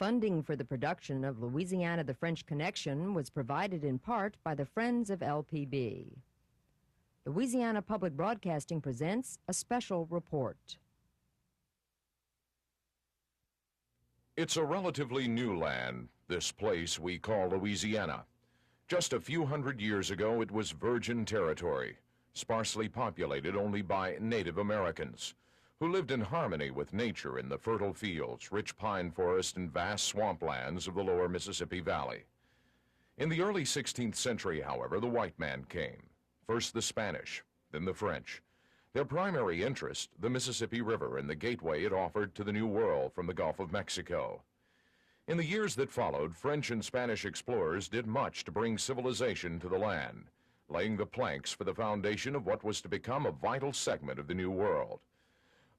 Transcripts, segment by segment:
Funding for the production of Louisiana the French Connection was provided in part by the Friends of LPB. Louisiana Public Broadcasting presents a special report. It's a relatively new land, this place we call Louisiana. Just a few hundred years ago, it was virgin territory, sparsely populated only by Native Americans, who lived in harmony with nature in the fertile fields, rich pine forest, and vast swamplands of the lower Mississippi Valley. In the early 16th century, however, the white man came. First the Spanish, then the French. Their primary interest, the Mississippi River and the gateway it offered to the New World from the Gulf of Mexico. In the years that followed, French and Spanish explorers did much to bring civilization to the land, laying the planks for the foundation of what was to become a vital segment of the New World.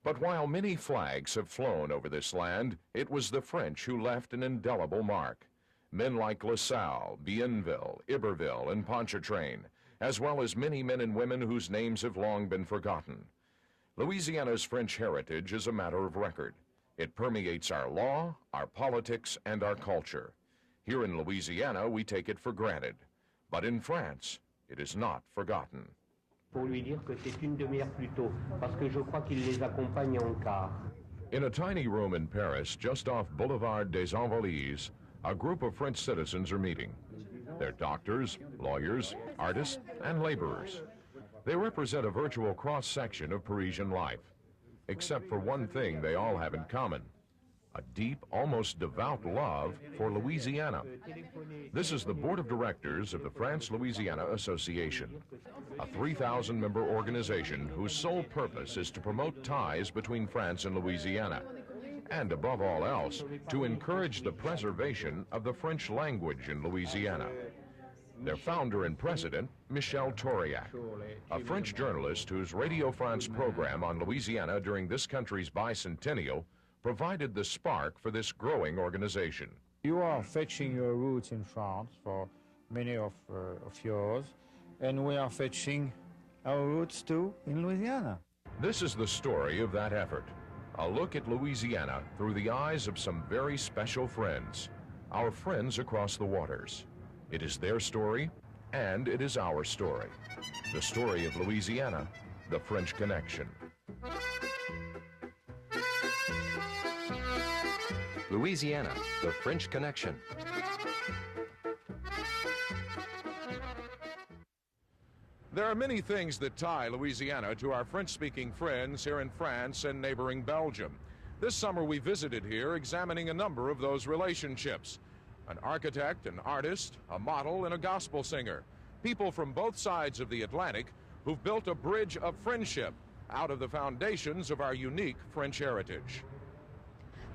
But while many flags have flown over this land, it was the French who left an indelible mark. Men like La Salle, Bienville, Iberville, and Pontchartrain, as well as many men and women whose names have long been forgotten. Louisiana's French heritage is a matter of record. It permeates our law, our politics, and our culture. Here in Louisiana, we take it for granted. But in France, it is not forgotten. Pour lui dire que c'est une demi-heure plus tôt, parce que je crois qu'il les accompagne en car. In a tiny room in Paris, just off Boulevard des Invalides, a group of French citizens are meeting. They're doctors, lawyers, artists, and laborers. They represent a virtual cross-section of Parisian life. Except for one thing they all have in common: a deep, almost devout love for Louisiana. This is the board of directors of the France-Louisiana Association, a 3,000-member organization whose sole purpose is to promote ties between France and Louisiana, and above all else, to encourage the preservation of the French language in Louisiana. Their founder and president, Michel Tauriac, a French journalist whose Radio France program on Louisiana during this country's bicentennial provided the spark for this growing organization. You are fetching your roots in France for many of yours, and we are fetching our roots too in Louisiana. This is the story of that effort. A look at Louisiana through the eyes of some very special friends, our friends across the waters. It is their story, and it is our story. The story of Louisiana, the French Connection. Louisiana, the French Connection. There are many things that tie Louisiana to our French-speaking friends here in France and neighboring Belgium. This summer we visited here examining a number of those relationships. An architect, an artist, a model, and a gospel singer. People from both sides of the Atlantic who've built a bridge of friendship out of the foundations of our unique French heritage.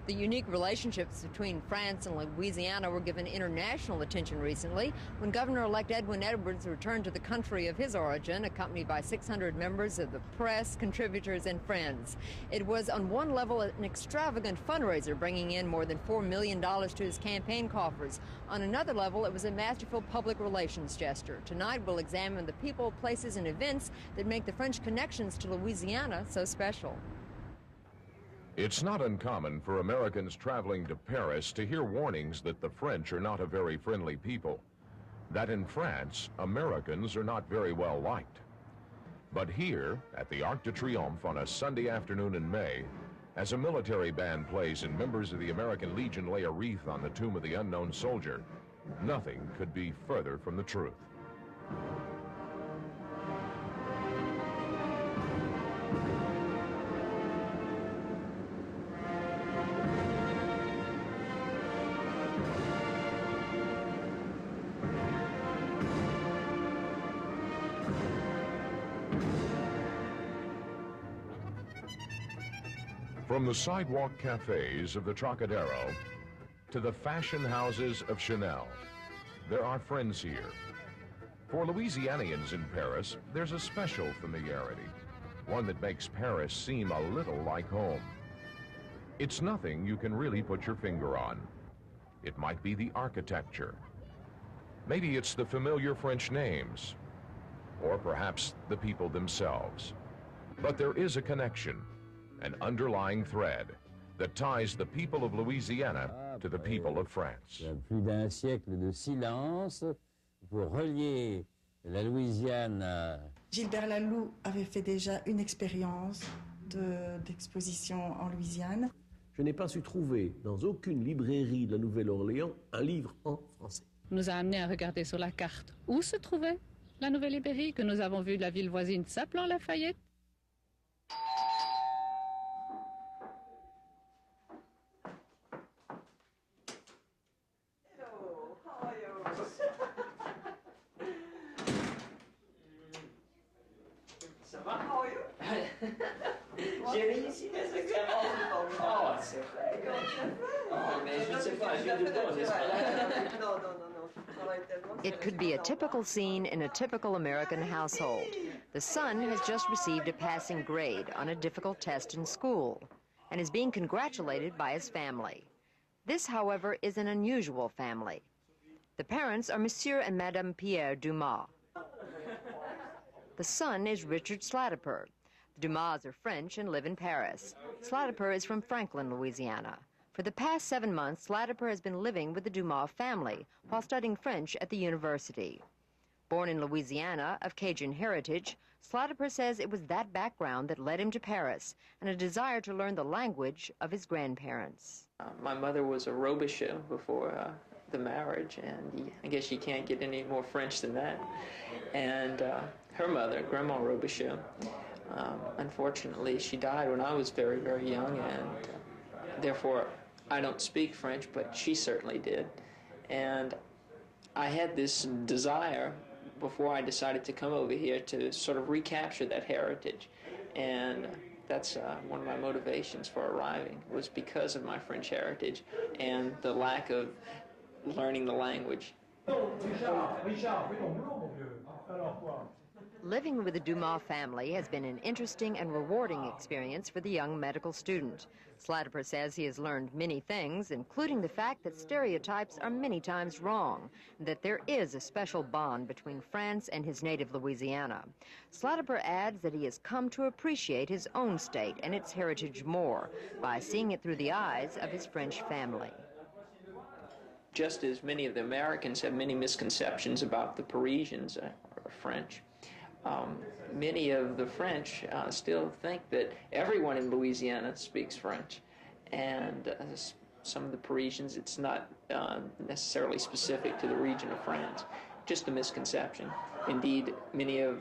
The unique relationships between France and Louisiana were given international attention recently when Governor-Elect Edwin Edwards returned to the country of his origin, accompanied by 600 members of the press, contributors, and friends. It was on one level an extravagant fundraiser, bringing in more than $4 million to his campaign coffers. On another level, it was a masterful public relations gesture. Tonight, we'll examine the people, places, and events that make the French connections to Louisiana so special. It's not uncommon for Americans traveling to Paris to hear warnings that the French are not a very friendly people, that in France, Americans are not very well liked. But here, at the Arc de Triomphe on a Sunday afternoon in May, as a military band plays and members of the American Legion lay a wreath on the tomb of the unknown soldier, nothing could be further from the truth. From the sidewalk cafes of the Trocadero to the fashion houses of Chanel, there are friends here. For Louisianians in Paris, there's a special familiarity, one that makes Paris seem a little like home. It's nothing you can really put your finger on. It might be the architecture. Maybe it's the familiar French names, or perhaps the people themselves. But there is a connection, an underlying thread, that ties the people of Louisiana to the people of France. Plus d'un siècle de silence pour relier la Louisiane à... Gilbert Laloux avait fait déjà une expérience d'exposition en Louisiane. Je n'ai pas su trouver dans aucune librairie de la Nouvelle-Orléans un livre en français. Nous a amené à regarder sur la carte où se trouvait la nouvelle librairie que nous avons vue de la ville voisine s'appelant Lafayette. J'ai réussi les examens. Oh, c'est vrai. Oh, mais je ne sais pas, j'ai du temps, j'espère. Non. It could be a typical scene in a typical American household. The son has just received a passing grade on a difficult test in school and is being congratulated by his family. This, however, is an unusual family. The parents are Monsieur and Madame Pierre Dumas. The son is Richard Slataper. The Dumas are French and live in Paris. Slataper is from Franklin, Louisiana. For the past 7 months, Slataper has been living with the Dumas family while studying French at the university. Born in Louisiana, of Cajun heritage, Slataper says it was that background that led him to Paris and a desire to learn the language of his grandparents. My mother was a Robichaux before the marriage, and I guess you can't get any more French than that. And her mother, Grandma Robichaux, unfortunately, she died when I was very, very young, and therefore I don't speak French, but she certainly did. And I had this desire before I decided to come over here to sort of recapture that heritage. And that's one of my motivations for arriving, was because of my French heritage and the lack of learning the language. Living with the Dumas family has been an interesting and rewarding experience for the young medical student. Slataper says he has learned many things, including the fact that stereotypes are many times wrong, and that there is a special bond between France and his native Louisiana. Slataper adds that he has come to appreciate his own state and its heritage more by seeing it through the eyes of his French family. Just as many of the Americans have many misconceptions about the Parisians or French, many of the French still think that everyone in Louisiana speaks French, and some of the Parisians, it's not necessarily specific to the region of France, just a misconception. Indeed, many of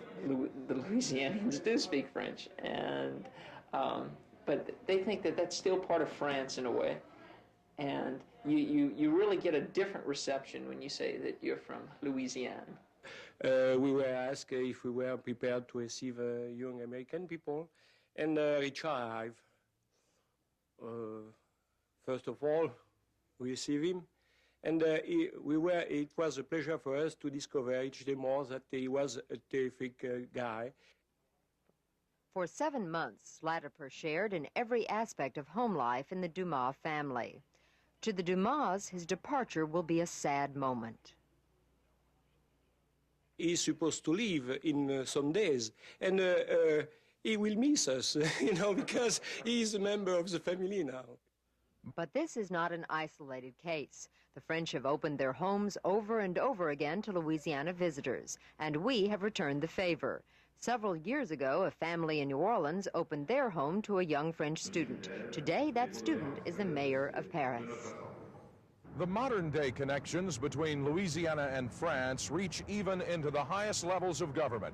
the Louisianians do speak French, and but they think that that's still part of France in a way, and you really get a different reception when you say that you're from Louisiana. We were asked if we were prepared to receive young American people, and Richard arrived. First of all, we received him, and it was a pleasure for us to discover each day more that he was a terrific guy. For 7 months, Slataper shared in every aspect of home life in the Dumas family. To the Dumas, his departure will be a sad moment. He's supposed to leave in some days, and he will miss us, because he is a member of the family now. But this is not an isolated case. The French have opened their homes over and over again to Louisiana visitors, and we have returned the favor. Several years ago, a family in New Orleans opened their home to a young French student. Today, that student is the mayor of Paris. The modern-day connections between Louisiana and France reach even into the highest levels of government.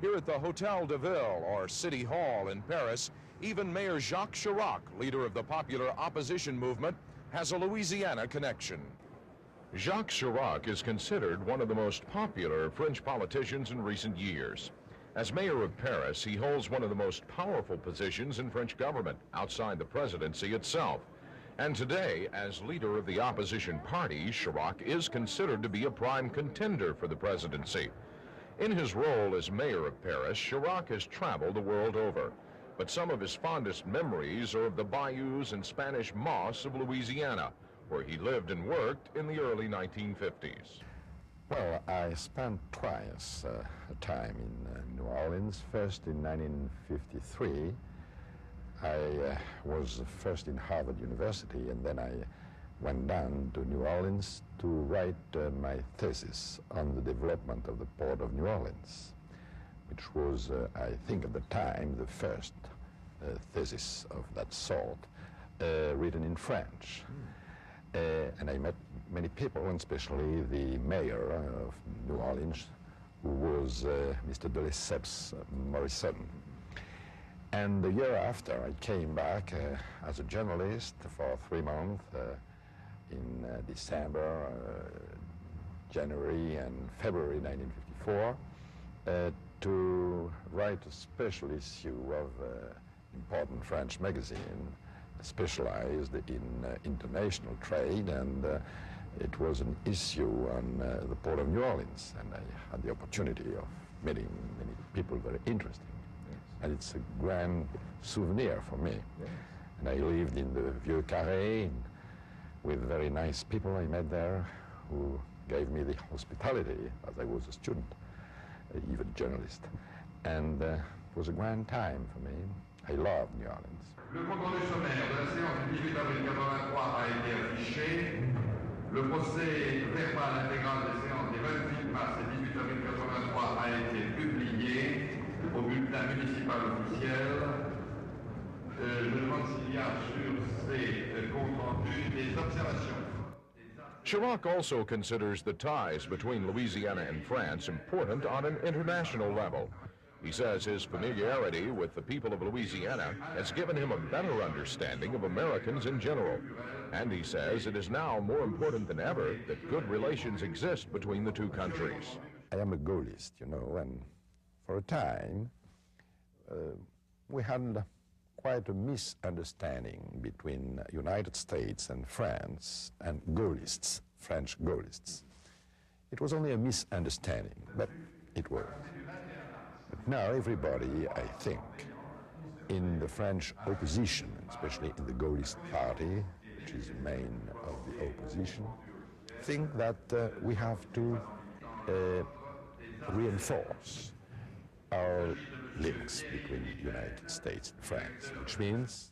Here at the Hôtel de Ville, or City Hall in Paris, even Mayor Jacques Chirac, leader of the popular opposition movement, has a Louisiana connection. Jacques Chirac is considered one of the most popular French politicians in recent years. As mayor of Paris, he holds one of the most powerful positions in French government, outside the presidency itself. And today, as leader of the opposition party, Chirac is considered to be a prime contender for the presidency. In his role as mayor of Paris, Chirac has traveled the world over, but some of his fondest memories are of the bayous and Spanish moss of Louisiana, where he lived and worked in the early 1950s. Well, I spent twice a time in New Orleans, first in 1953. I was first in Harvard University, and then I went down to New Orleans to write my thesis on the development of the port of New Orleans, which was, I think at the time, the first thesis of that sort written in French. And I met many people, and especially the mayor of New Orleans, who was Mr. de Lesseps Morrison. And the year after, I came back as a journalist for 3 months in December, January, and February 1954 to write a special issue of important French magazine specialized in international trade, and it was an issue on the Port of New Orleans, and I had the opportunity of meeting many people very interesting. Yes. And it's a grand souvenir for me. Yes. And I lived in the Vieux Carré with very nice people I met there who gave me the hospitality as I was a student, even a journalist. And it was a grand time for me. I love New Orleans. Le compte rendu sommaire de la séance du 18 avril 83 a été affiché. Le procès verbal intégral des séances des 28 mars et 18 avril 83 a été publié au bulletin municipal officiel. Je demande s'il y a sur ces comptes rendus des observations. Chirac also considers the ties between Louisiana and France important on an international level. He says his familiarity with the people of Louisiana has given him a better understanding of Americans in general. And he says it is now more important than ever that good relations exist between the two countries. I am a Gaullist, you know, and for a time we had quite a misunderstanding between United States and France and Gaullists, French Gaullists. It was only a misunderstanding, but it worked. But now everybody, I think, in the French opposition, especially in the Gaullist party, which is the main of the opposition, think that we have to reinforce our links between the United States and France, which means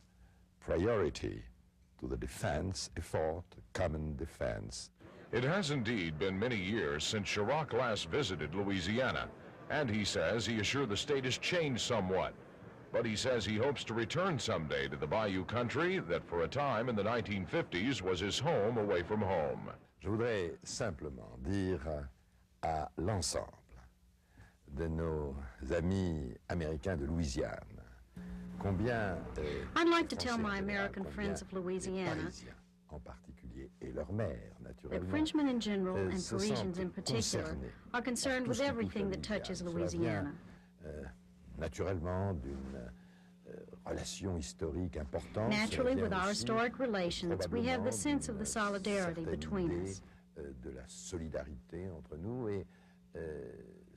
priority to the defense effort, common defense. It has indeed been many years since Chirac last visited Louisiana, and he says he is sure the state has changed somewhat. But he says he hopes to return someday to the Bayou country that for a time in the 1950s was his home away from home. Je voudrais simplement dire à l'ensemble de nos amis américains de Louisiane combien I'd like to tell my American friends of Louisiana en particulier et leur maire that Frenchmen in general and Parisians in particular are concerned with everything that touches Louisiana. Naturellement d'une relation historique importante. Naturally, with our historic relations, we have the sense of the solidarity between us. De la solidarité entre nous, et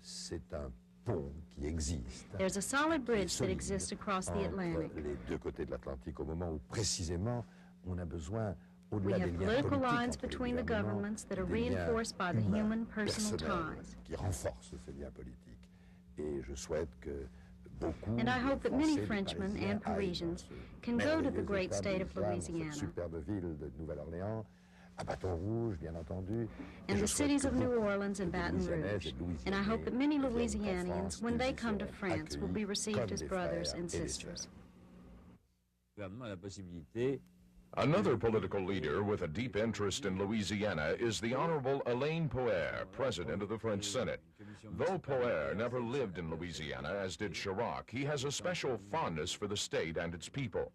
c'est un pont qui existe. There's a solid bridge that exists across the Atlantic. Les deux côtés de l'Atlantique, au moment où précisément on a besoin. We have political lines between the governments that are reinforced by the human, personal ties. Qui renforcent ces liens politiques. Et je souhaite que beaucoup. And I hope that many Frenchmen and Parisians can go to the great state of Louisiana. Superbe ville de Nouvelle-Orléans, à Baton Rouge, bien entendu. And the cities of New Orleans and Baton Rouge. And I hope that many Louisianians, when they come to France, will be received as brothers and sisters. Another political leader with a deep interest in Louisiana is the Honorable Alain Poher, President of the French Senate. Though Poher never lived in Louisiana, as did Chirac, he has a special fondness for the state and its people.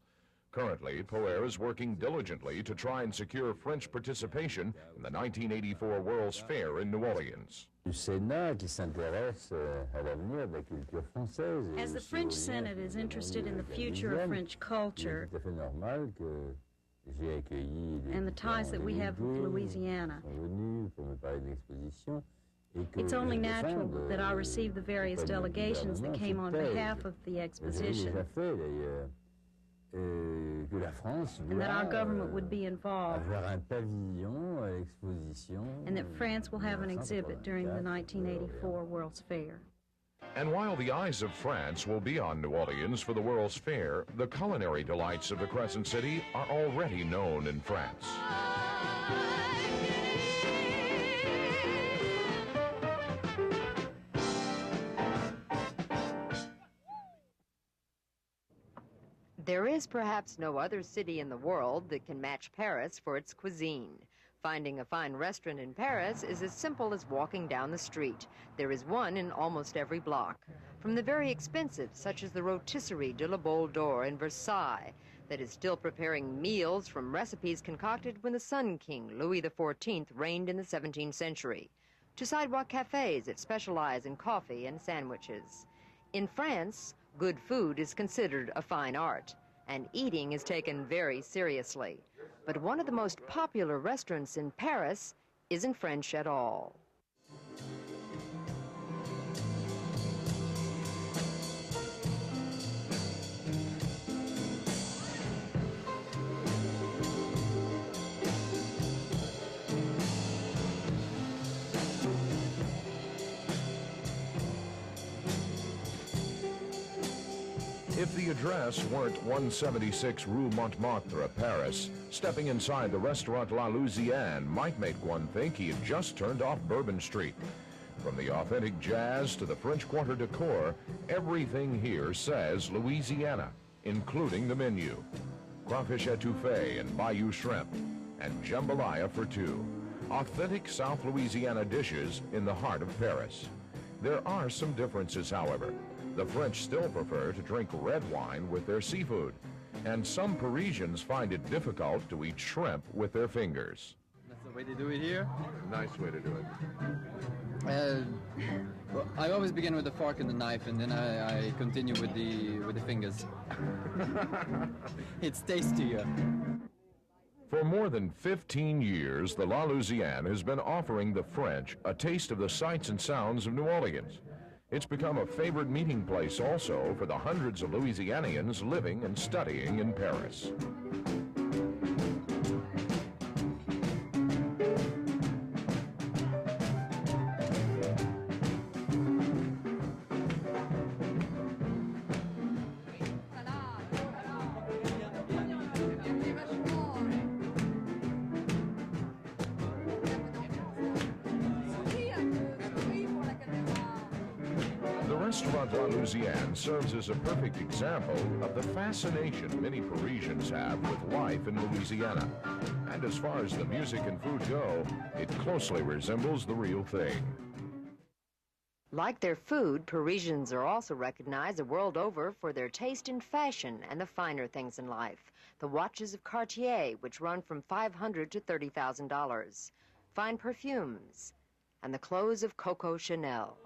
Currently, Poher is working diligently to try and secure French participation in the 1984 World's Fair in New Orleans. As the French Senate is interested in the future of French culture and the ties that we have with Louisiana, it's only natural that I receive the various delegations that came on behalf of the exposition, and that our government would be involved, and that France will have an exhibit during the 1984 World's Fair. And while the eyes of France will be on New Orleans for the World's Fair, the culinary delights of the Crescent City are already known in France. There is perhaps no other city in the world that can match Paris for its cuisine. Finding a fine restaurant in Paris is as simple as walking down the street. There is one in almost every block. From the very expensive, such as the Rotisserie de la Boule d'Or in Versailles, that is still preparing meals from recipes concocted when the Sun King, Louis XIV, reigned in the 17th century, to sidewalk cafes that specialize in coffee and sandwiches. In France, good food is considered a fine art, and eating is taken very seriously. But one of the most popular restaurants in Paris isn't French at all. If the address weren't 176 Rue Montmartre, Paris, stepping inside the Restaurant La Louisiane might make one think he had just turned off Bourbon Street. From the authentic jazz to the French Quarter decor, everything here says Louisiana, including the menu. Crawfish etouffee and bayou shrimp, and jambalaya for two. Authentic South Louisiana dishes in the heart of Paris. There are some differences, however. The French still prefer to drink red wine with their seafood, and some Parisians find it difficult to eat shrimp with their fingers. That's the way they do it here? Nice way to do it. Well, I always begin with the fork and the knife, and then I continue with the fingers. It's tastier. For more than 15 years, the La Louisiane has been offering the French a taste of the sights and sounds of New Orleans. It's become a favorite meeting place also for the hundreds of Louisianians living and studying in Paris. Restaurant La Louisiane serves as a perfect example of the fascination many Parisians have with life in Louisiana. And as far as the music and food go, it closely resembles the real thing. Like their food, Parisians are also recognized the world over for their taste in fashion and the finer things in life. The watches of Cartier, which run from $500 to $30,000. Fine perfumes, and the clothes of Coco Chanel.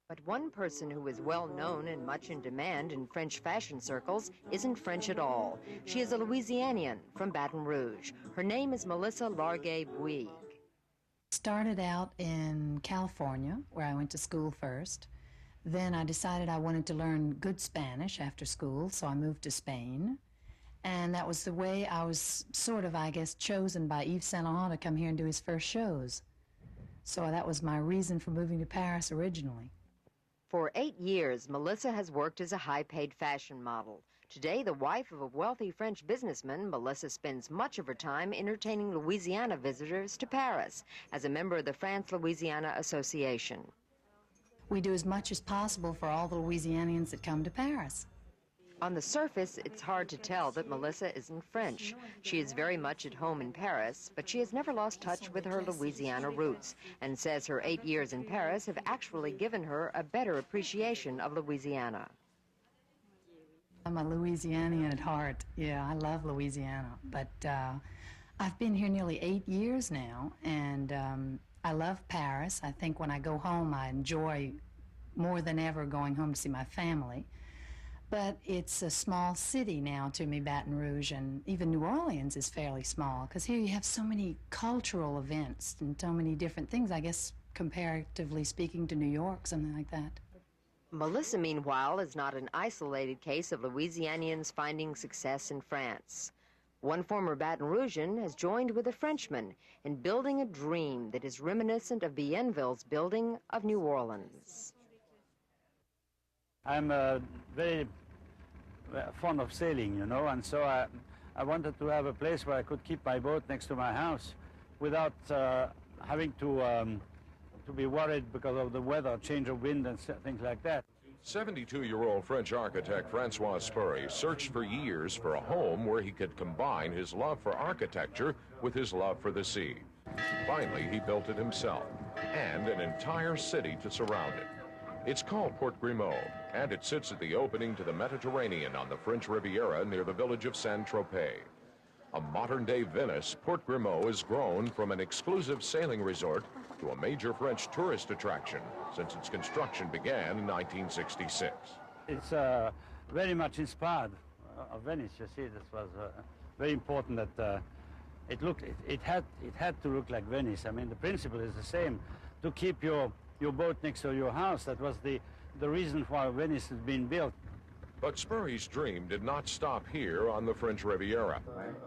But one person who is well known and much in demand in French fashion circles isn't French at all. She is a Louisianian from Baton Rouge. Her name is Melissa Bouyghes. Started out in California, where I went to school first. Then I decided I wanted to learn good Spanish after school, so I moved to Spain. And that was the way I was sort of, I guess, chosen by Yves Saint Laurent to come here and do his first shows. So that was my reason for moving to Paris originally. For 8 years, Melissa has worked as a high-paid fashion model. Today, the wife of a wealthy French businessman, Melissa spends much of her time entertaining Louisiana visitors to Paris as a member of the France-Louisiana Association. We do as much as possible for all the Louisianians that come to Paris. On the surface, it's hard to tell that Melissa isn't French. She is very much at home in Paris, but she has never lost touch with her Louisiana roots and says her 8 years in Paris have actually given her a better appreciation of Louisiana. I'm a Louisianian at heart. Yeah, I love Louisiana, but I've been here nearly 8 years now, and I love Paris. I think when I go home, I enjoy more than ever going home to see my family. But it's a small city now to me, Baton Rouge, and even New Orleans is fairly small, because here you have so many cultural events and so many different things, I guess, comparatively speaking to New York, something like that. Melissa, meanwhile, is not an isolated case of Louisianians finding success in France. One former Baton Rougean has joined with a Frenchman in building a dream that is reminiscent of Bienville's building of New Orleans. I'm very fond of sailing, you know, and so I wanted to have a place where I could keep my boat next to my house without having to be worried because of the weather, change of wind and things like that. 72-year-old French architect Francois Spoerry searched for years for a home where he could combine his love for architecture with his love for the sea. Finally, he built it himself, and an entire city to surround it. It's called Port Grimaud, and it sits at the opening to the Mediterranean on the French Riviera near the village of Saint-Tropez. A modern-day Venice, Port Grimaud has grown from an exclusive sailing resort to a major French tourist attraction since its construction began in 1966. It's very much inspired of Venice. You see, this was very important that it had to look like Venice. I mean, the principle is the same, to keep your boat next to your house. That was the reason why Venice has been built. But Spoerry's dream did not stop here on the French Riviera.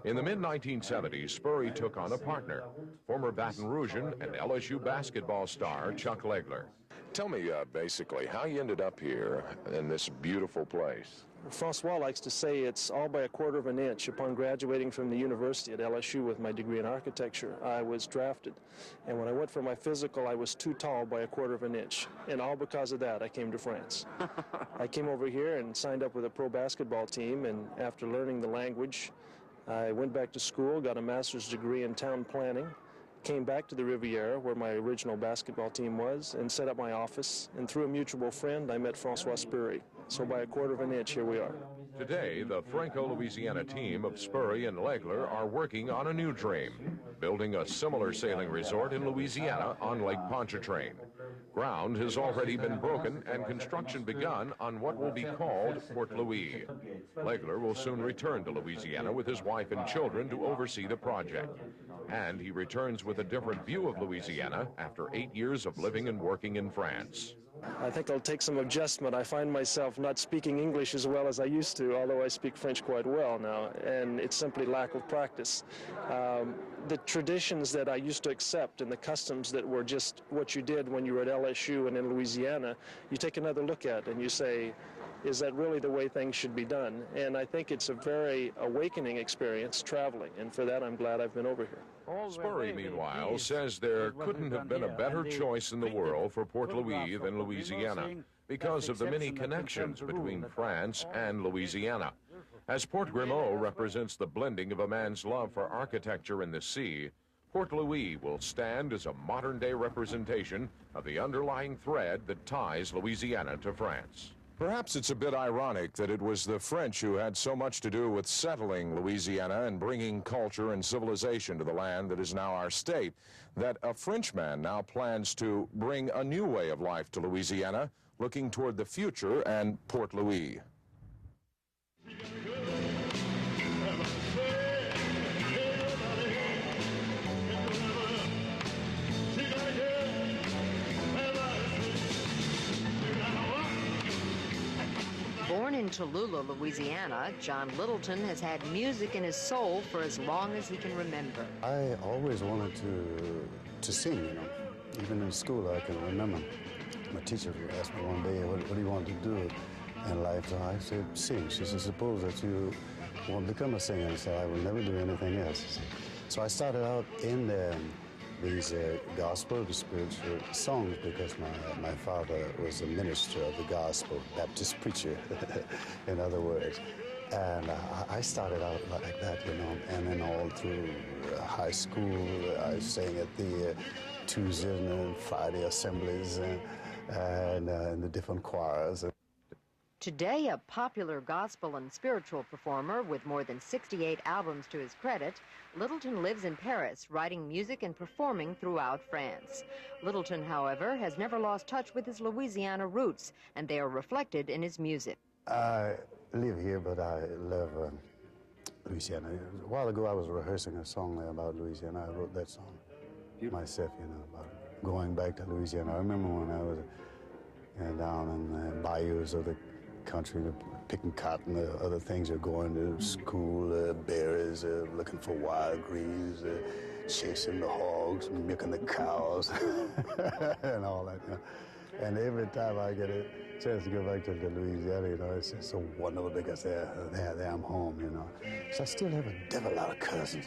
In the mid-1970s, Spoerry took on a partner, former Baton Rougean and LSU basketball star Chuck Legler. Tell me, basically, how you ended up here in this beautiful place. Francois likes to say it's all by a quarter of an inch. Upon graduating from the university at LSU with my degree in architecture, I was drafted. And when I went for my physical, I was too tall by a quarter of an inch. And all because of that, I came to France. I came over here and signed up with a pro basketball team, and after learning the language, I went back to school, got a master's degree in town planning, came back to the Riviera, where my original basketball team was, and set up my office. And through a mutual friend, I met Francois Spoerry. So by a quarter of an inch, here we are. Today, the Franco-Louisiana team of Spoerry and Legler are working on a new dream, building a similar sailing resort in Louisiana on Lake Pontchartrain. Ground has already been broken and construction begun on what will be called Port Louis. Legler will soon return to Louisiana with his wife and children to oversee the project. And he returns with a different view of Louisiana after 8 years of living and working in France. I think I'll take some adjustment. I find myself not speaking English as well as I used to, although I speak French quite well now, and it's simply lack of practice. The traditions that I used to accept and the customs that were just what you did when you were at LSU and in Louisiana, you take another look at and you say, is that really the way things should be done? And I think it's a very awakening experience traveling, and for that I'm glad I've been over here. Spoerry, meanwhile, says there couldn't have been a better choice in the world for Port Louis than Louisiana because of the many connections between France and Louisiana. As Port Grimaud represents the blending of a man's love for architecture and the sea, Port Louis will stand as a modern-day representation of the underlying thread that ties Louisiana to France. Perhaps it's a bit ironic that it was the French who had so much to do with settling Louisiana and bringing culture and civilization to the land that is now our state, that a Frenchman now plans to bring a new way of life to Louisiana, looking toward the future and Port Louis. Born in Tallulah, Louisiana, John Littleton has had music in his soul for as long as he can remember. I always wanted to sing, you know. Even in school, I can remember my teacher asked me one day, what do you want to do? in life. So I said, sing. She said, suppose that you won't become a singer. I said, I will never do anything else. So I started out in these gospel, spiritual songs, because my father was a minister of the gospel, Baptist preacher, in other words. And I started out like that, you know, and then all through high school, I sang at the Tuesday and Friday assemblies and in the different choirs. Today, a popular gospel and spiritual performer with more than 68 albums to his credit, Littleton lives in Paris, writing music and performing throughout France. Littleton, however, has never lost touch with his Louisiana roots, and they are reflected in his music. I live here, but I love Louisiana. A while ago, I was rehearsing a song there about Louisiana. I wrote that song myself, you know, about going back to Louisiana. I remember when I was down in the bayous of the country, picking cotton, other things, are going to school, berries, looking for wild greens, chasing the hogs, milking the cows, and all that. You know. And every time I get a chance to go back to Louisiana, you know, it's just so wonderful because there I'm home, you know. So I still have a devil lot of cousins.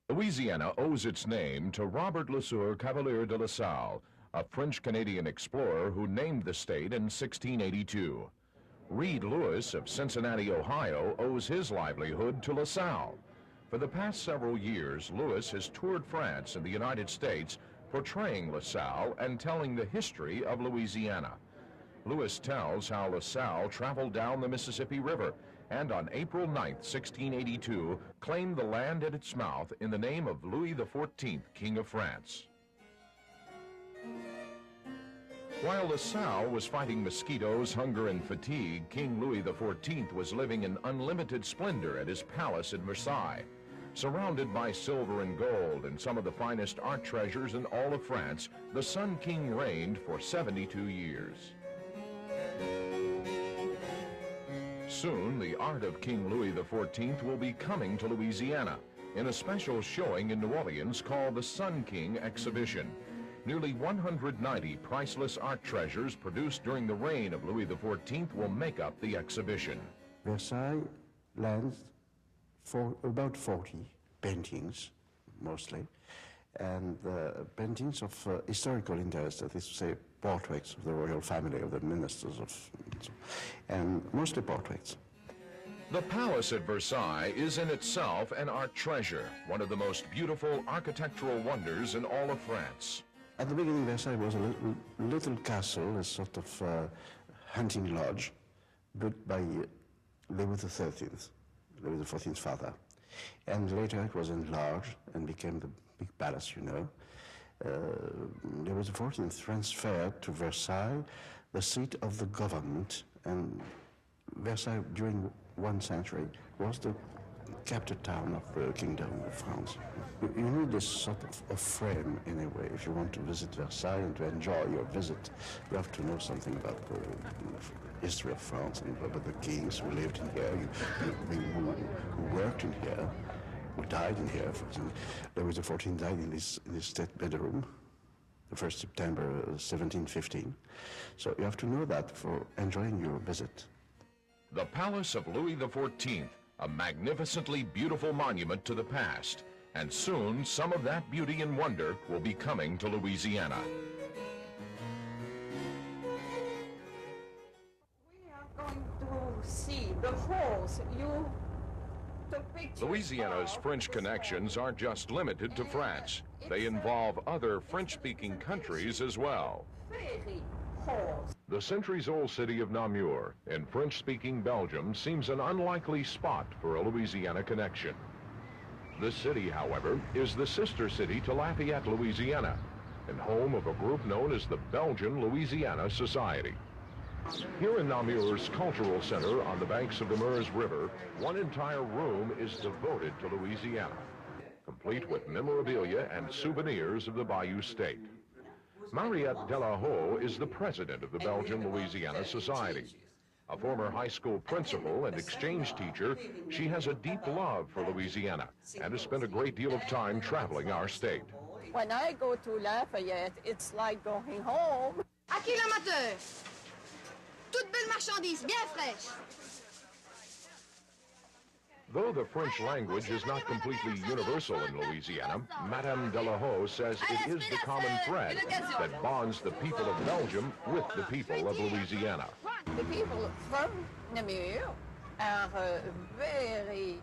Louisiana owes its name to Robert Le Sueur Cavalier de La Salle, a French-Canadian explorer who named the state in 1682. Reed Lewis of Cincinnati, Ohio, owes his livelihood to La Salle. For the past several years, Lewis has toured France and the United States, portraying La Salle and telling the history of Louisiana. Lewis tells how La Salle traveled down the Mississippi River and on April 9, 1682, claimed the land at its mouth in the name of Louis XIV, King of France. While La Salle was fighting mosquitoes, hunger, and fatigue, King Louis XIV was living in unlimited splendor at his palace in Versailles. Surrounded by silver and gold and some of the finest art treasures in all of France, the Sun King reigned for 72 years. Soon, the art of King Louis XIV will be coming to Louisiana in a special showing in New Orleans called the Sun King Exhibition. Nearly 190 priceless art treasures produced during the reign of Louis XIV will make up the exhibition. Versailles lands for about 40 paintings, mostly, and paintings of historical interest, that is to say, portraits of the royal family, of the ministers, and mostly portraits. The palace at Versailles is in itself an art treasure, one of the most beautiful architectural wonders in all of France. At the beginning, Versailles was a little castle, a sort of hunting lodge, built by Louis XIII, Louis XIV's father. And later it was enlarged and became the big palace, you know. Louis XIV transferred to Versailles the seat of the government, and Versailles, during one century, was the capital town of the Kingdom of France. You need this sort of frame, anyway, if you want to visit Versailles and to enjoy your visit. You have to know something about the history of France and about the kings who lived in here, who worked in here, who died in here. For example, Louis XIV died in his state bedroom, the 1st September 1715. So you have to know that for enjoying your visit. The Palace of Louis XIV, a magnificently beautiful monument to the past, and soon some of that beauty and wonder will be coming to Louisiana. We are going to see the halls. You took pictures. Louisiana's French connections aren't just limited to France. They involve other French-speaking countries as well. Ferry halls. The centuries-old city of Namur in French-speaking Belgium seems an unlikely spot for a Louisiana connection. This city, however, is the sister city to Lafayette, Louisiana, and home of a group known as the Belgian-Louisiana Society. Here in Namur's cultural center on the banks of the Meuse River, one entire room is devoted to Louisiana, complete with memorabilia and souvenirs of the Bayou State. Mariette Delahaut is the president of the Belgian-Louisiana Society. A former high school principal and exchange teacher, she has a deep love for Louisiana and has spent a great deal of time traveling our state. When I go to Lafayette, it's like going home. À qui l'amateur? Toute belle marchandise, bien fraîche. Though the French language is not completely universal in Louisiana, Madame Delahaut says it is the common thread that bonds the people of Belgium with the people of Louisiana. The people from Namur are very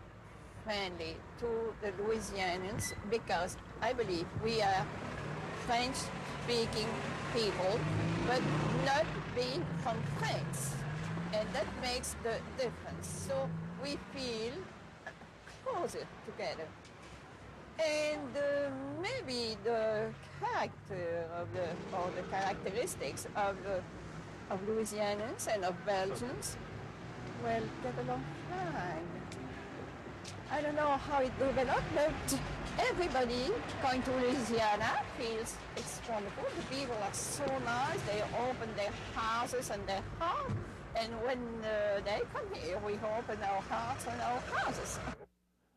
friendly to the Louisianians because I believe we are French-speaking people, but not being from France, and that makes the difference. So we feel closer together. And maybe the character of or the characteristics of Louisianians and of Belgians, well, get along fine. I don't know how it developed, but everybody going to Louisiana feels it's wonderful. The people are so nice. They open their houses and their hearts. And when they come here, we open our hearts and our houses.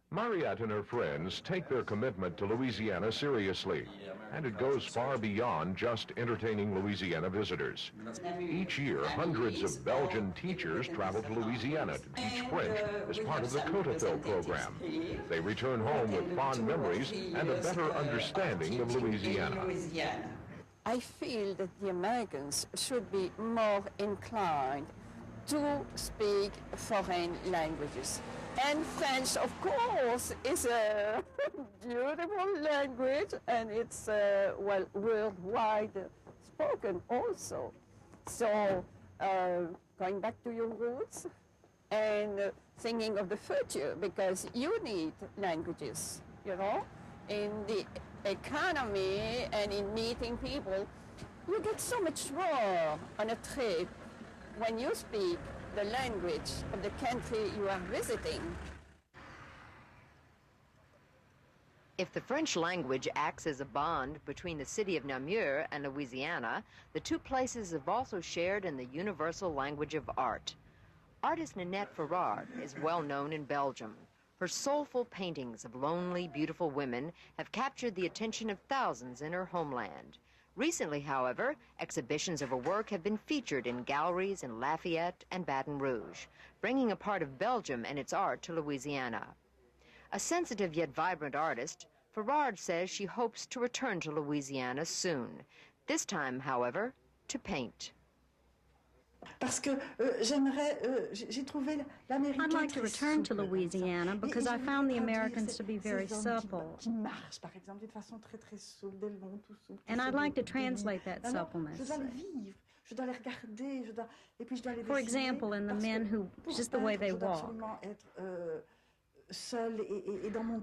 Mariette and her friends take their commitment to Louisiana seriously, and it goes far beyond just entertaining Louisiana visitors. Each year, hundreds of Belgian teachers travel to Louisiana to teach French as part of the Cotafil program. They return home with fond memories and a better understanding of Louisiana. I feel that the Americans should be more inclined to speak foreign languages. And French, of course, is a beautiful language, and it's, well, worldwide spoken also. So, going back to your roots and thinking of the future, because you need languages, you know, in the economy and in meeting people. You get so much more on a trip when you speak the language of the country you are visiting. If the French language acts as a bond between the city of Namur and Louisiana, the two places have also shared in the universal language of art. Artist Ninnette Ferrard is well known in Belgium. Her soulful paintings of lonely, beautiful women have captured the attention of thousands in her homeland. Recently, however, exhibitions of her work have been featured in galleries in Lafayette and Baton Rouge, bringing a part of Belgium and its art to Louisiana. A sensitive yet vibrant artist, Ferrard says she hopes to return to Louisiana soon. This time, however, to paint. I'd like to return to Louisiana because I found the Americans to be very supple. And I'd like to translate that suppleness. For example, in the men who, just the way they walk.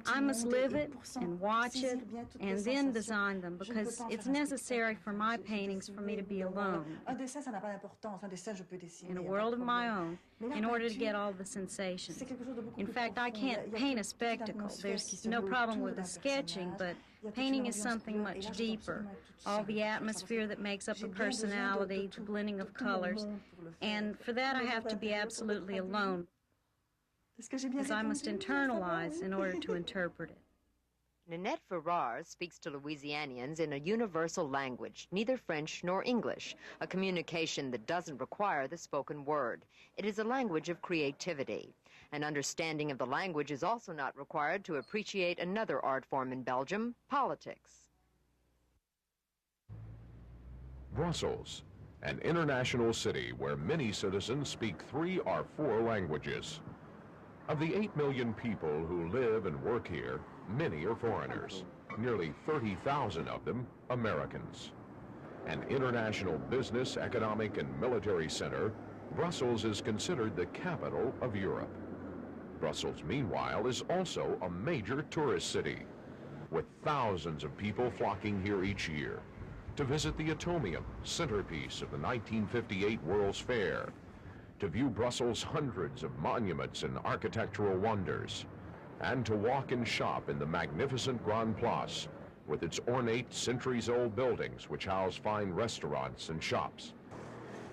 I must live it and watch it and then design them because it's necessary for my paintings for me to be alone in a world of my own in order to get all the sensations. In fact, I can't paint a spectacle. There's no problem with the sketching, but painting is something much deeper. All the atmosphere that makes up a personality, the blending of colors, and for that I have to be absolutely alone, because I must internalize in order to interpret it. Ninnette Ferrard speaks to Louisianians in a universal language, neither French nor English, a communication that doesn't require the spoken word. It is a language of creativity. An understanding of the language is also not required to appreciate another art form in Belgium, politics. Brussels, an international city where many citizens speak 3 or 4 languages. Of the 8 million people who live and work here, many are foreigners, nearly 30,000 of them Americans. An international business, economic, and military center, Brussels is considered the capital of Europe. Brussels, meanwhile, is also a major tourist city, with thousands of people flocking here each year to visit the Atomium, centerpiece of the 1958 World's Fair, to view Brussels' hundreds of monuments and architectural wonders, and to walk and shop in the magnificent Grand Place with its ornate, centuries-old buildings which house fine restaurants and shops.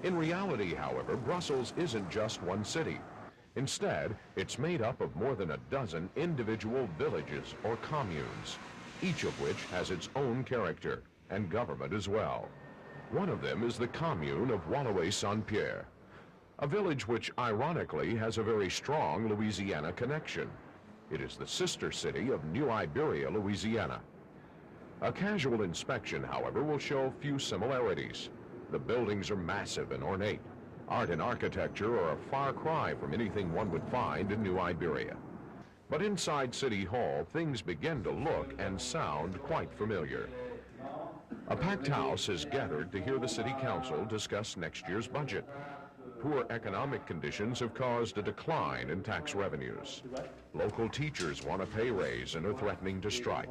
In reality, however, Brussels isn't just one city. Instead, it's made up of more than a dozen individual villages or communes, each of which has its own character and government as well. One of them is the commune of Woluwe-Saint-Pierre, a village which ironically has a very strong Louisiana connection. It is the sister city of New Iberia, Louisiana. A casual inspection, however, will show few similarities. The buildings are massive and ornate. Art and architecture are a far cry from anything one would find in New Iberia. But inside City Hall, things begin to look and sound quite familiar. A packed house is gathered to hear the City Council discuss next year's budget. Poor economic conditions have caused a decline in tax revenues. Local teachers want a pay raise and are threatening to strike.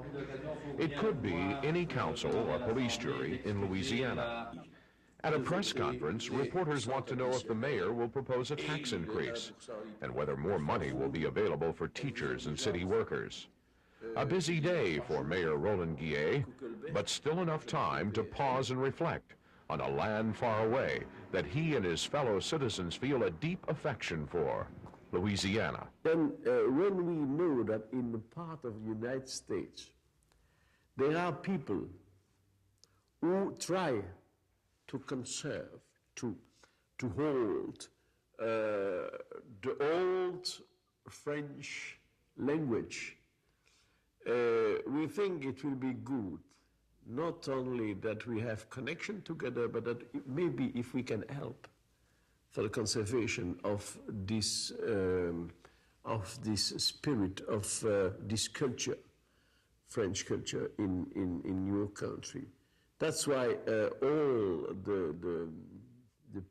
It could be any council or police jury in Louisiana. At a press conference, reporters want to know if the mayor will propose a tax increase and whether more money will be available for teachers and city workers. A busy day for Mayor Roland Gillet, but still enough time to pause and reflect on a land far away that he and his fellow citizens feel a deep affection for, Louisiana. Then when we know that in the part of the United States, there are people who try to conserve, to hold the old French language, we think it will be good, not only that we have connection together, but that maybe if we can help for the conservation of this spirit, of this culture, French culture in your country. That's why all the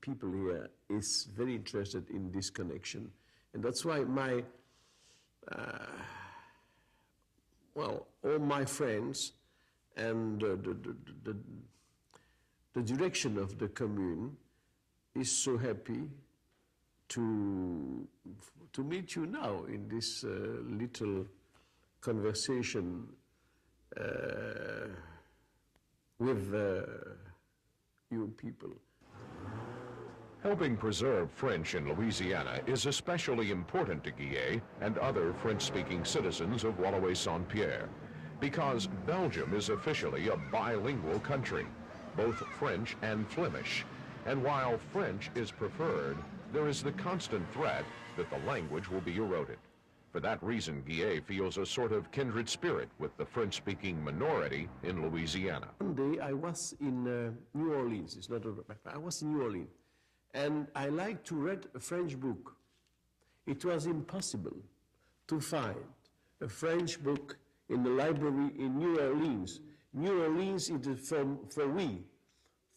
people here is very interested in this connection. And that's why my, all my friends and the direction of the commune is so happy to meet you now in this little conversation with you people. Helping preserve French in Louisiana is especially important to Gillet and other French-speaking citizens of Woluwe-Saint-Pierre, because Belgium is officially a bilingual country, both French and Flemish. And while French is preferred, there is the constant threat that the language will be eroded. For that reason, Gillet feels a sort of kindred spirit with the French-speaking minority in Louisiana. One day I was in New Orleans. I was in New Orleans, and I like to read a French book. It was impossible to find a French book in the library in New Orleans. New Orleans is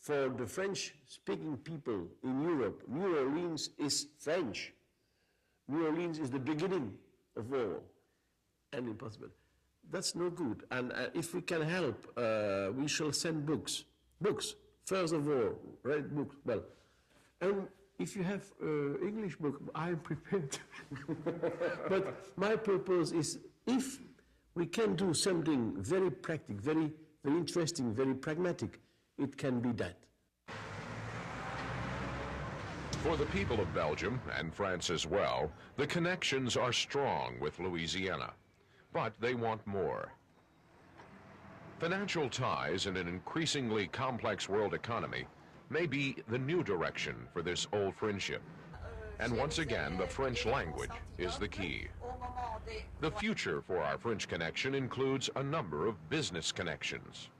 for the French-speaking people in Europe. New Orleans is French. New Orleans is the beginning of all, and impossible. That's no good. And if we can help, we shall send books. Books, first of all, read books. Well, and if you have English book, I'm prepared. But my purpose is, if we can do something very practical, very interesting, very pragmatic, it can be that. For the people of Belgium, and France as well, the connections are strong with Louisiana, but they want more. Financial ties in an increasingly complex world economy may be the new direction for this old friendship. And once again, the French language is the key. The future for our French connection includes a number of business connections.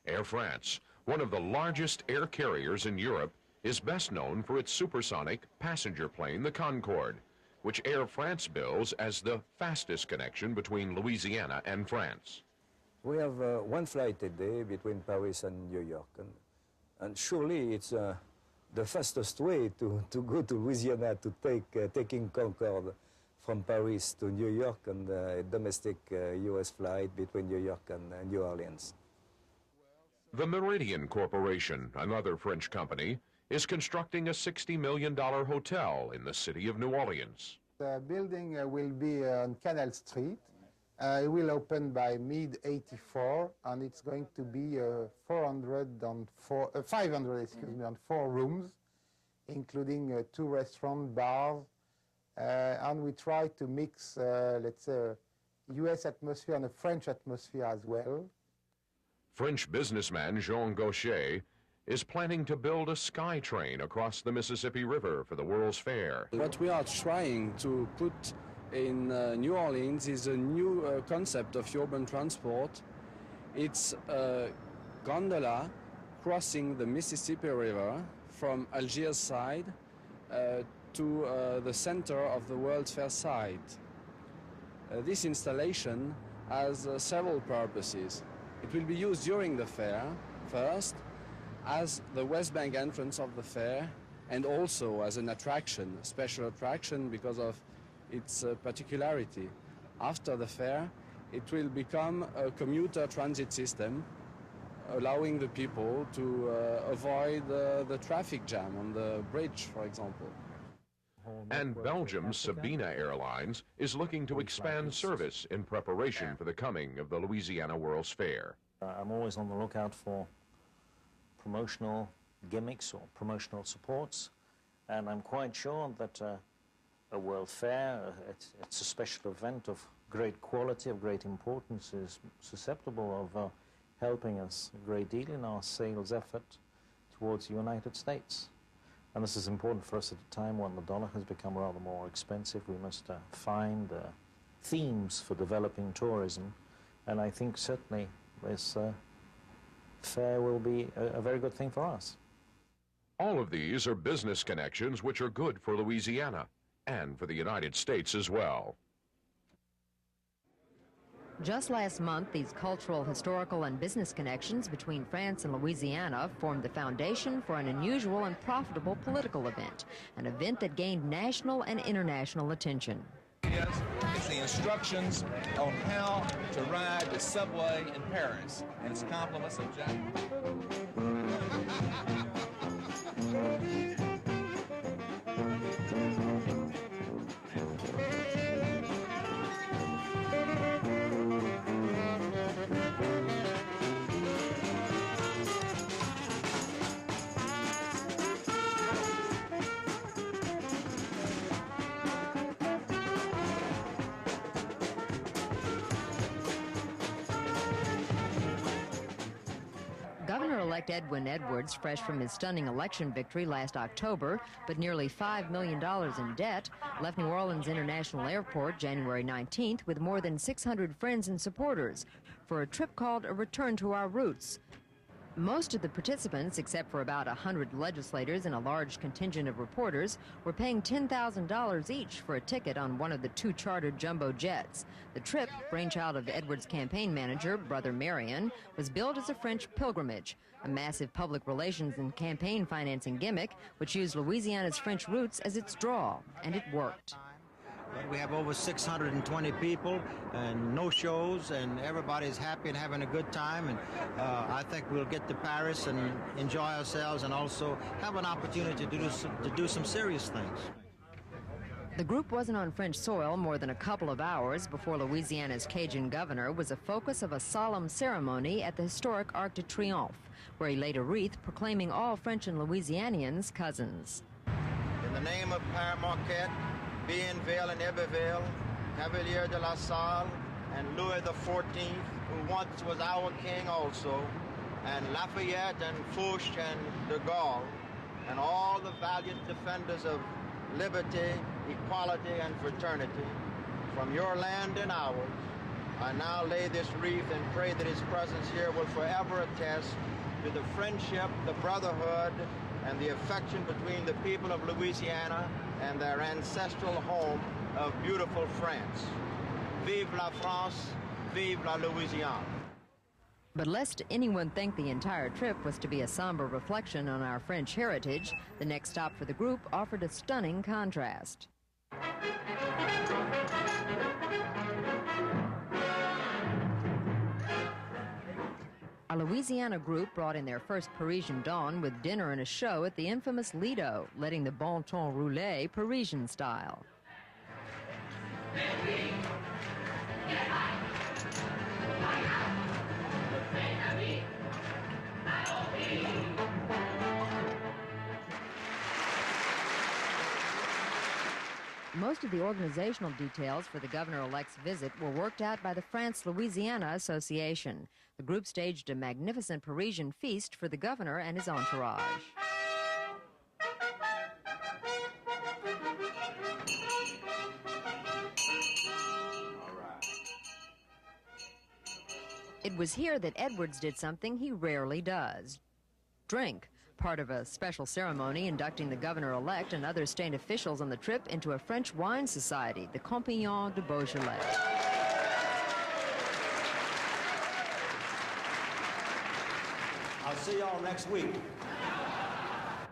Air France, one of the largest air carriers in Europe, is best known for its supersonic passenger plane, the Concorde, which Air France bills as the fastest connection between Louisiana and France. We have one flight a day between Paris and New York, And surely it's the fastest way to go to Louisiana, to taking Concorde from Paris to New York and a domestic U.S. flight between New York and New Orleans. The Meridian Corporation, another French company, is constructing a $60 million hotel in the city of New Orleans. The building will be on Canal Street. It will open by mid-'84, and it's going to be 500 on 4 rooms, including 2 restaurants, bars, and we try to mix, let's say, U.S. atmosphere and a French atmosphere as well. French businessman Jean Gaucher is planning to build a sky train across the Mississippi River for the World's Fair. What we are trying to put in New Orleans is a new concept of urban transport. It's a gondola crossing the Mississippi River from Algiers side to the center of the World's Fair site. This installation has several purposes. It will be used during the fair, first, as the West Bank entrance of the fair, and also as an attraction, a special attraction because of its particularity. After the fair, it will become a commuter transit system, allowing the people to avoid the traffic jam on the bridge, for example. And Belgium's Sabina Airlines is looking to expand service in preparation for the coming of the Louisiana World's Fair. I'm always on the lookout for promotional gimmicks or promotional supports, and I'm quite sure that a World Fair, it's a special event of great quality, of great importance, is susceptible of helping us a great deal in our sales effort towards the United States. And this is important for us at a time when the dollar has become rather more expensive. We must find themes for developing tourism, and I think certainly this fair will be a very good thing for us. All of these are business connections which are good for Louisiana and for the United States as well. Just last month, these cultural, historical, and business connections between France and Louisiana formed the foundation for an unusual and profitable political event, an event that gained national and international attention. Yes, it's the instructions on how to ride the subway in Paris, and it's compliments of Jack. Governor-Elect Edwin Edwards, fresh from his stunning election victory last October, but nearly $5 million in debt, left New Orleans International Airport January 19th with more than 600 friends and supporters for a trip called A Return to Our Roots. Most of the participants, except for about 100 legislators and a large contingent of reporters, were paying $10,000 each for a ticket on one of the 2 chartered jumbo jets. The trip, brainchild of Edwards' campaign manager, Brother Marion, was billed as a French pilgrimage, a massive public relations and campaign financing gimmick which used Louisiana's French roots as its draw, and it worked. But we have over 620 people and no shows, and everybody's happy and having a good time. And I think we'll get to Paris and enjoy ourselves and also have an opportunity to do some serious things. The group wasn't on French soil more than a couple of hours before Louisiana's Cajun governor was a focus of a solemn ceremony at the historic Arc de Triomphe, where he laid a wreath proclaiming all French and Louisianians cousins. In the name of Père Marquette, Bienville and Iberville, Cavalier de la Salle, and Louis XIV, who once was our king also, and Lafayette and Foch and de Gaulle, and all the valiant defenders of liberty, equality, and fraternity, from your land and ours, I now lay this wreath and pray that his presence here will forever attest to the friendship, the brotherhood, and the affection between the people of Louisiana and their ancestral home of beautiful France. Vive la France, vive la Louisiane. But lest anyone think the entire trip was to be a somber reflection on our French heritage, the next stop for the group offered a stunning contrast. Our Louisiana group brought in their first Parisian dawn with dinner and a show at the infamous Lido, letting the bon ton roulé Parisian style. Most of the organizational details for the governor-elect's visit were worked out by the France Louisiana Association. The group staged a magnificent Parisian feast for the governor and his entourage. It was here that Edwards did something he rarely does: drink. Part of a special ceremony inducting the governor-elect and other state officials on the trip into a French wine society, the Compagnon de Beaujolais. I'll see y'all next week.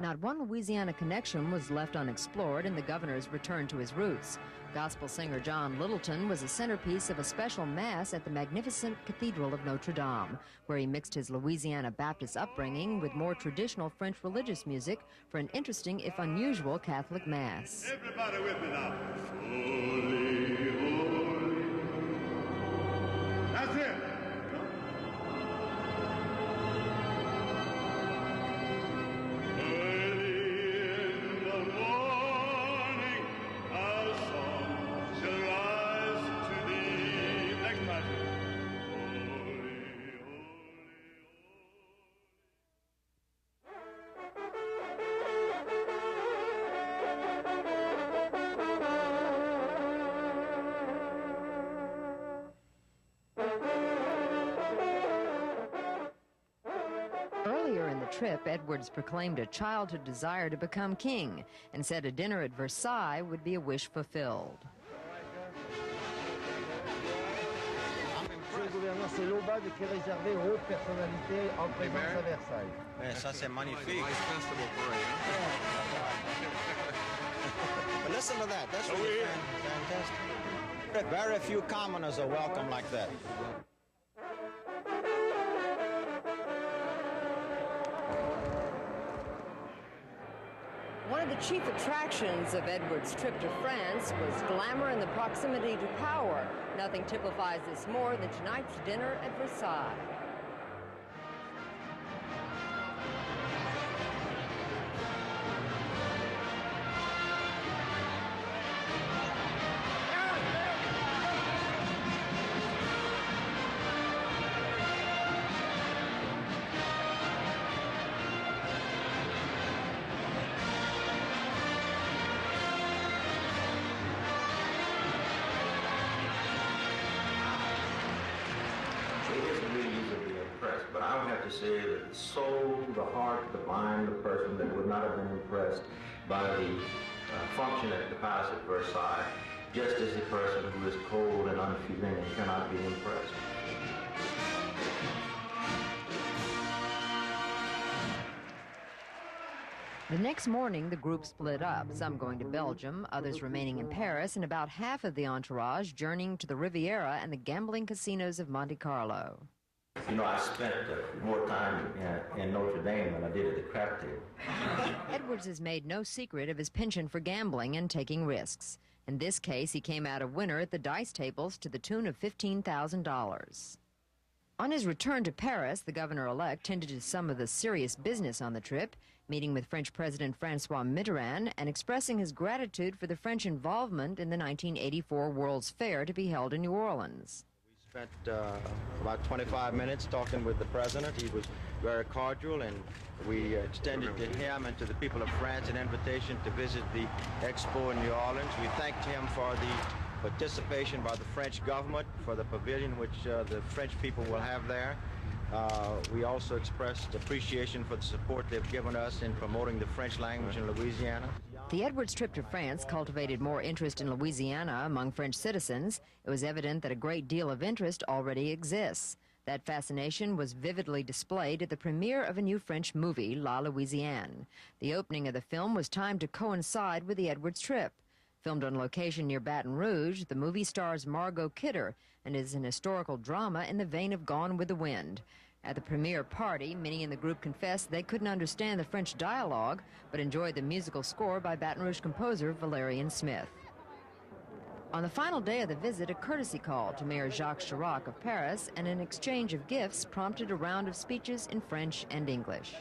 Not one Louisiana connection was left unexplored in the governor's return to his roots. Gospel singer John Littleton was a centerpiece of a special mass at the magnificent Cathedral of Notre Dame, where he mixed his Louisiana Baptist upbringing with more traditional French religious music for an interesting, if unusual, Catholic mass. Everybody with me now. Holy, holy. That's it. Earlier in the trip, Edwards proclaimed a childhood desire to become king and said a dinner at Versailles would be a wish fulfilled. Monsieur le gouverneur, c'est l'aubade qui est réservée aux hautes personnalités en présence à Versailles. Mais ça, c'est magnifique. But listen to that. That's really fantastic. Very few commoners are welcome like that. One of the chief attractions of Edwards' trip to France was glamour and the proximity to power. Nothing typifies this more than tonight's dinner at Versailles. But I would have to say that the soul, the heart, the mind, the person that would not have been impressed by the function at the Palace of Versailles, just as the person who is cold and unfeeling and cannot be impressed. The next morning, the group split up, some going to Belgium, others remaining in Paris, and about half of the entourage journeying to the Riviera and the gambling casinos of Monte Carlo. You know, I spent more time in Notre Dame than I did at the crap table. Edwards has made no secret of his penchant for gambling and taking risks. In this case, he came out a winner at the dice tables to the tune of $15,000. On his return to Paris, the governor-elect tended to some of the serious business on the trip, meeting with French President Francois Mitterrand and expressing his gratitude for the French involvement in the 1984 World's Fair to be held in New Orleans. Spent about 25 minutes talking with the president. He was very cordial, and we extended to him and to the people of France an invitation to visit the expo in New Orleans. We thanked him for the participation by the French government for the pavilion which the French people will have there. We also expressed appreciation for the support they've given us in promoting the French language in Louisiana. The Edwards trip to France cultivated more interest in Louisiana among French citizens. It was evident that a great deal of interest already exists. That fascination was vividly displayed at the premiere of a new French movie, La Louisiane. The opening of the film was timed to coincide with the Edwards trip. Filmed on location near Baton Rouge, the movie stars Margot Kidder and is an historical drama in the vein of Gone with the Wind. At the premiere party, many in the group confessed they couldn't understand the French dialogue, but enjoyed the musical score by Baton Rouge composer Valerian Smith. On the final day of the visit, a courtesy call to Mayor Jacques Chirac of Paris and an exchange of gifts prompted a round of speeches in French and English.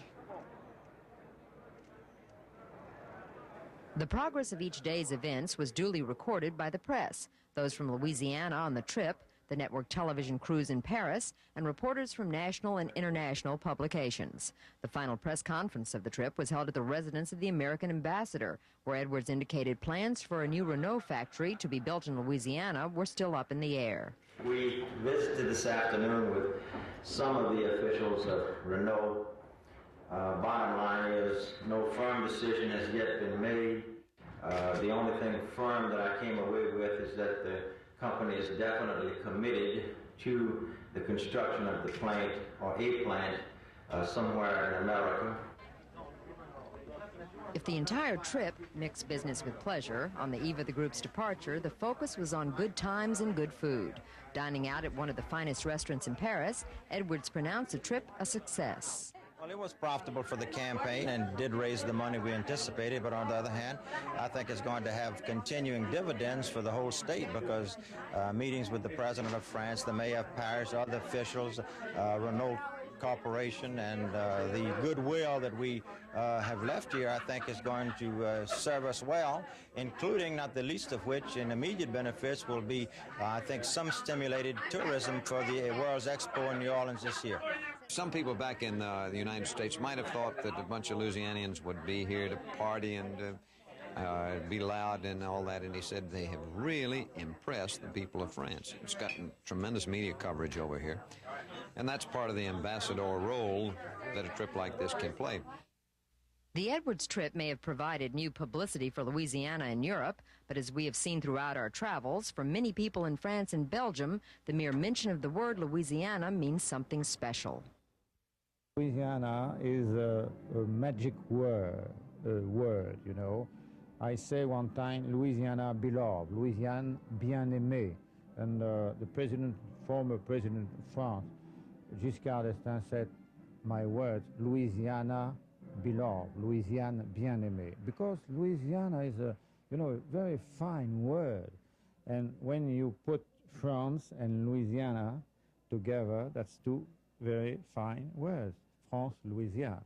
The progress of each day's events was duly recorded by the press, those from Louisiana on the trip, the network television crews in Paris, and reporters from national and international publications. The final press conference of the trip was held at the residence of the American ambassador, where Edwards indicated plans for a new Renault factory to be built in Louisiana were still up in the air. We visited this afternoon with some of the officials of Renault. Bottom line is no firm decision has yet been made. The only thing firm that I came away with is that the company is definitely committed to the construction of the plant, or a plant, somewhere in America. If the entire trip mixed business with pleasure, on the eve of the group's departure, the focus was on good times and good food. Dining out at one of the finest restaurants in Paris, Edwards pronounced the trip a success. Well, it was profitable for the campaign and did raise the money we anticipated, but on the other hand, I think it's going to have continuing dividends for the whole state because meetings with the President of France, the Mayor of Paris, other officials, Renault Corporation, and the goodwill that we have left here, I think is going to serve us well, including, not the least of which, in immediate benefits will be, I think, some stimulated tourism for the World's Expo in New Orleans this year. Some people back in the United States might have thought that a bunch of Louisianians would be here to party and be loud and all that, and he said they have really impressed the people of France. It's gotten tremendous media coverage over here, and that's part of the ambassador role that a trip like this can play. The Edwards trip may have provided new publicity for Louisiana and Europe, but as we have seen throughout our travels, for many people in France and Belgium, the mere mention of the word Louisiana means something special. Louisiana is a magic word, you know. I say one time, Louisiana beloved, Louisiane bien-aimée. And the former president of France, Giscard d'Estaing, said my words, Louisiana beloved, Louisiane bien-aimée. Because Louisiana is a, you know, a very fine word. And when you put France and Louisiana together, that's two very fine words, France, Louisiana.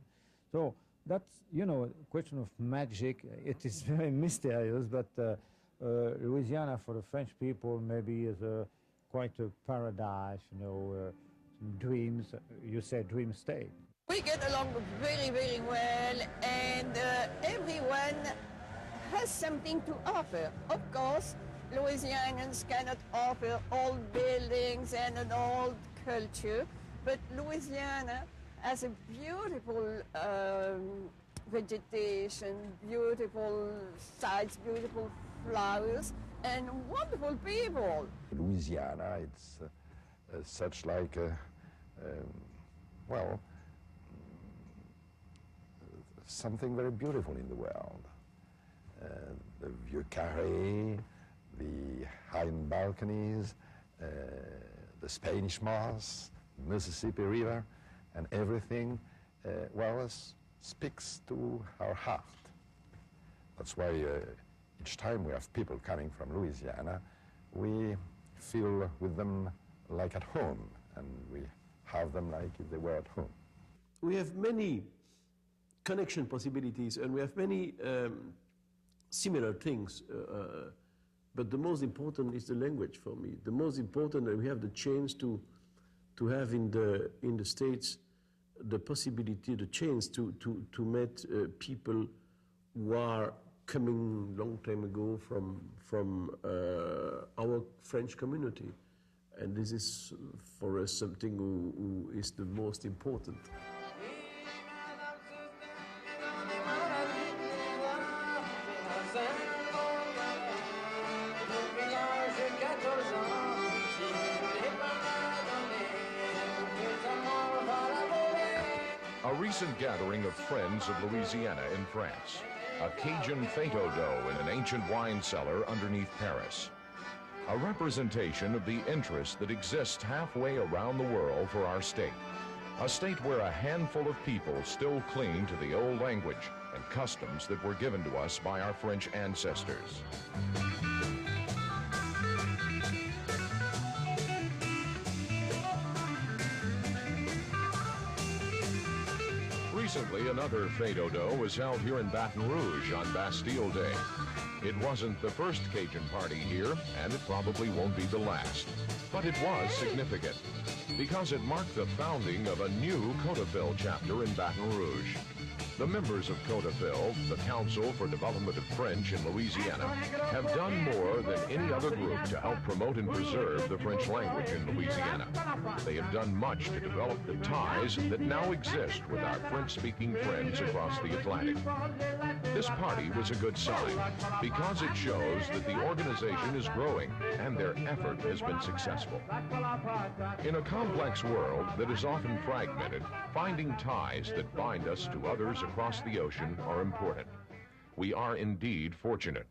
So that's, you know, a question of magic. It is very mysterious, but Louisiana for the French people maybe is quite a paradise, you know, dreams, you say dream state. We get along very, very well, and everyone has something to offer. Of course, Louisianians cannot offer old buildings and an old culture, but Louisiana has a beautiful vegetation, beautiful sights, beautiful flowers, and wonderful people. Louisiana, it's such like, well, something very beautiful in the world. The Vieux Carré, the high balconies, the Spanish Moss, Mississippi River, and everything, well, speaks to our heart. That's why each time we have people coming from Louisiana, we feel with them like at home, and we have them like if they were at home. We have many connection possibilities, and we have many similar things, but the most important is the language for me. The most important that we have the chance to have in the States the possibility, the chance to meet people who are coming long time ago from our French community, and this is for us something who is the most important. recent gathering of friends of Louisiana in France. A Cajun fete au doux in an ancient wine cellar underneath Paris. A representation of the interest that exists halfway around the world for our state. A state where a handful of people still cling to the old language and customs that were given to us by our French ancestors. Recently, another fete au doux was held here in Baton Rouge on Bastille Day. It wasn't the first Cajun party here, and it probably won't be the last. But it was significant, because it marked the founding of a new Codafil chapter in Baton Rouge. The members of Codafil, the Council for Development of French in Louisiana, have done more than any other group to help promote and preserve the French language in Louisiana. They have done much to develop the ties that now exist with our French-speaking friends across the Atlantic. This party was a good sign because it shows that the organization is growing and their effort has been successful. In a complex world that is often fragmented, finding ties that bind us to others across the ocean are important. We are indeed fortunate.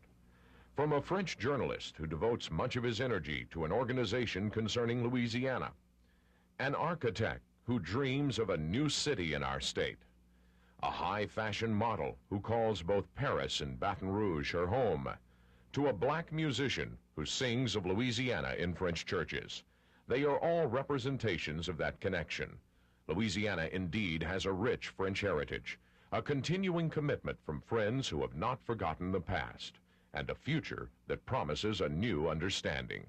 From a French journalist who devotes much of his energy to an organization concerning Louisiana, an architect who dreams of a new city in our state, a high-fashion model who calls both Paris and Baton Rouge her home, to a black musician who sings of Louisiana in French churches. They are all representations of that connection. Louisiana indeed has a rich French heritage, a continuing commitment from friends who have not forgotten the past, and a future that promises a new understanding.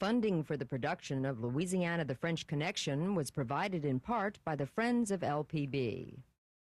Funding for the production of Louisiana the French Connection was provided in part by the Friends of LPB.